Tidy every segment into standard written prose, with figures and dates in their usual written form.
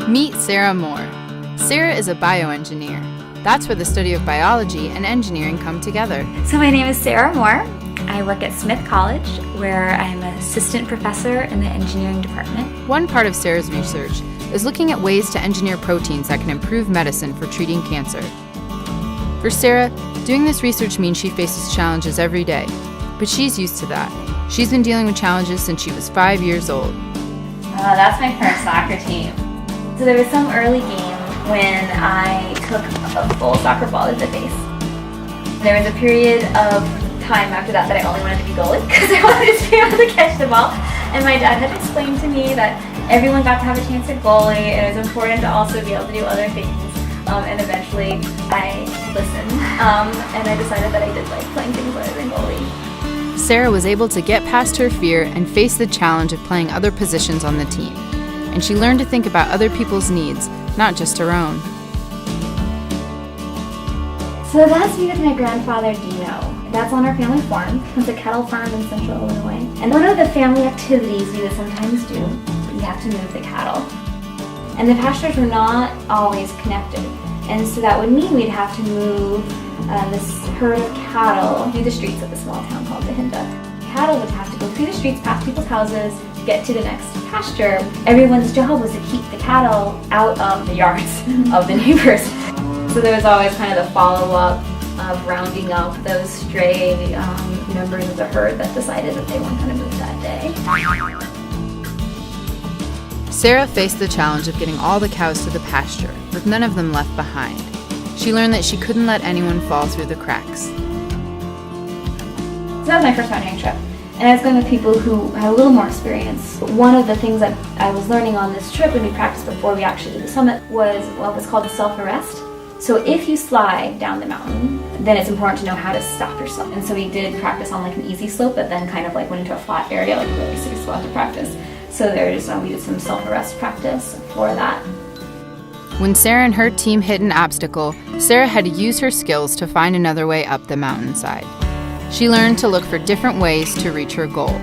Meet Sarah Moore. Sarah is a bioengineer. That's where the study of biology and engineering come together. So my name is Sarah Moore. I work at Smith College, where I'm an assistant professor in the engineering department. One part of Sarah's research is looking at ways to engineer proteins that can improve medicine for treating cancer. For Sarah, doing this research means she faces challenges every day, but she's used to that. She's been dealing with challenges since she was 5 years old. That's my current soccer team. So there was some early game when I took a full soccer ball to the face. There was a period of time after that I only wanted to be goalie because I wanted to be able to catch the ball. And my dad had explained to me that everyone got to have a chance at goalie, and it was important to also be able to do other things. And eventually I listened, and I decided that I did like playing things other than goalie. Sarah was able to get past her fear and face the challenge of playing other positions on the team. And she learned to think about other people's needs, not just her own. So that's me with my grandfather, Dino. That's on our family farm. It's a cattle farm in central Illinois. And one of the family activities we would sometimes do, we have to move the cattle. And the pastures were not always connected. And so that would mean we'd have to move this herd of cattle through the streets of a small town called Behinda. Cattle would have to go through the streets, past people's houses, to get to the next pasture. Everyone's job was to keep the cattle out of the yards of the neighbors. So there was always kind of the follow-up of rounding up those stray members of the herd that decided that they weren't going to move that day. Sarah faced the challenge of getting all the cows to the pasture, with none of them left behind. She learned that she couldn't let anyone fall through the cracks. So that was my first mountaineering trip. And I was going with people who had a little more experience. One of the things that I was learning on this trip when we practiced before we actually did the summit was what was called a self-arrest. So if you slide down the mountain, then it's important to know how to stop yourself. And so we did practice on like an easy slope, but then kind of like went into a flat area, like a really steep spot to practice. So we did some self-arrest practice for that. When Sarah and her team hit an obstacle, Sarah had to use her skills to find another way up the mountainside. She learned to look for different ways to reach her goal.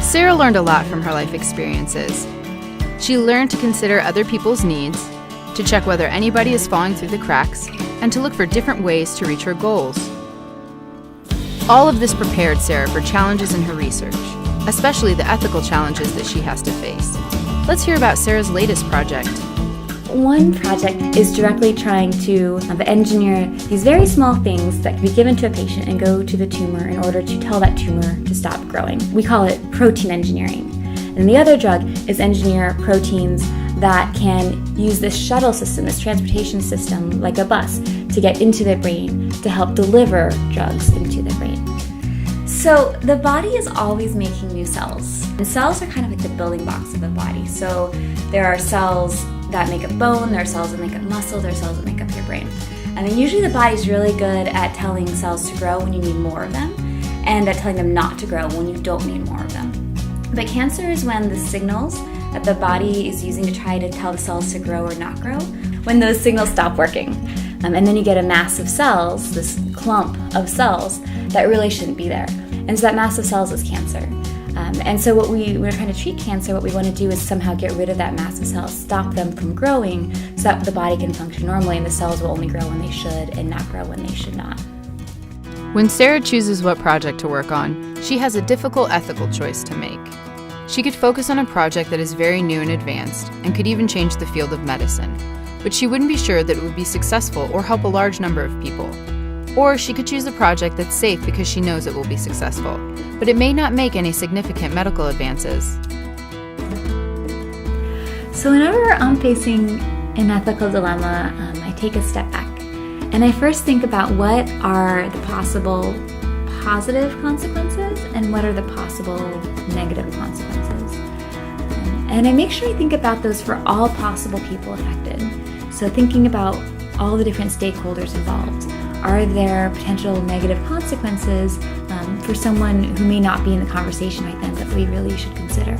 Sarah learned a lot from her life experiences. She learned to consider other people's needs, to check whether anybody is falling through the cracks, and to look for different ways to reach her goals. All of this prepared Sarah for challenges in her research, especially the ethical challenges that she has to face. Let's hear about Sarah's latest project. One project is directly trying to engineer these very small things that can be given to a patient and go to the tumor in order to tell that tumor to stop growing. We call it protein engineering. And the other drug is engineer proteins that can use this shuttle system, this transportation system, like a bus, to get into the brain to help deliver drugs into the brain. So the body is always making new cells. And cells are kind of like the building blocks of the body. So there are cells that make up bone, there are cells that make up muscle, there are cells that make up your brain. And then usually the body's really good at telling cells to grow when you need more of them, and at telling them not to grow when you don't need more of them. But cancer is when the signals that the body is using to try to tell the cells to grow or not grow, when those signals stop working. And then you get a mass of cells, this clump of cells, that really shouldn't be there. And so that mass of cells is cancer. And so when we're trying to treat cancer, what we want to do is somehow get rid of that mass of cells, stop them from growing, so that the body can function normally and the cells will only grow when they should and not grow when they should not. When Sarah chooses what project to work on, she has a difficult ethical choice to make. She could focus on a project that is very new and advanced and could even change the field of medicine, but she wouldn't be sure that it would be successful or help a large number of people. Or she could choose a project that's safe because she knows it will be successful, but it may not make any significant medical advances. So whenever I'm facing an ethical dilemma, I take a step back. And I first think about what are the possible positive consequences and what are the possible negative consequences. And I make sure I think about those for all possible people affected. So thinking about all the different stakeholders involved. Are there potential negative consequences for someone who may not be in the conversation right then that we really should consider?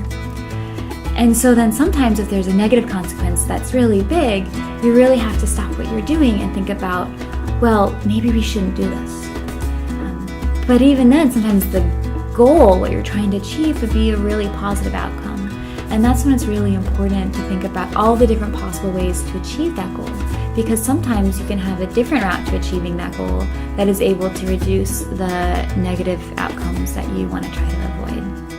And so then sometimes if there's a negative consequence that's really big, you really have to stop what you're doing and think about, well, maybe we shouldn't do this. But even then, sometimes the goal, what you're trying to achieve, would be a really positive outcome. And that's when it's really important to think about all the different possible ways to achieve that goal. Because sometimes you can have a different route to achieving that goal that is able to reduce the negative outcomes that you want to try to avoid.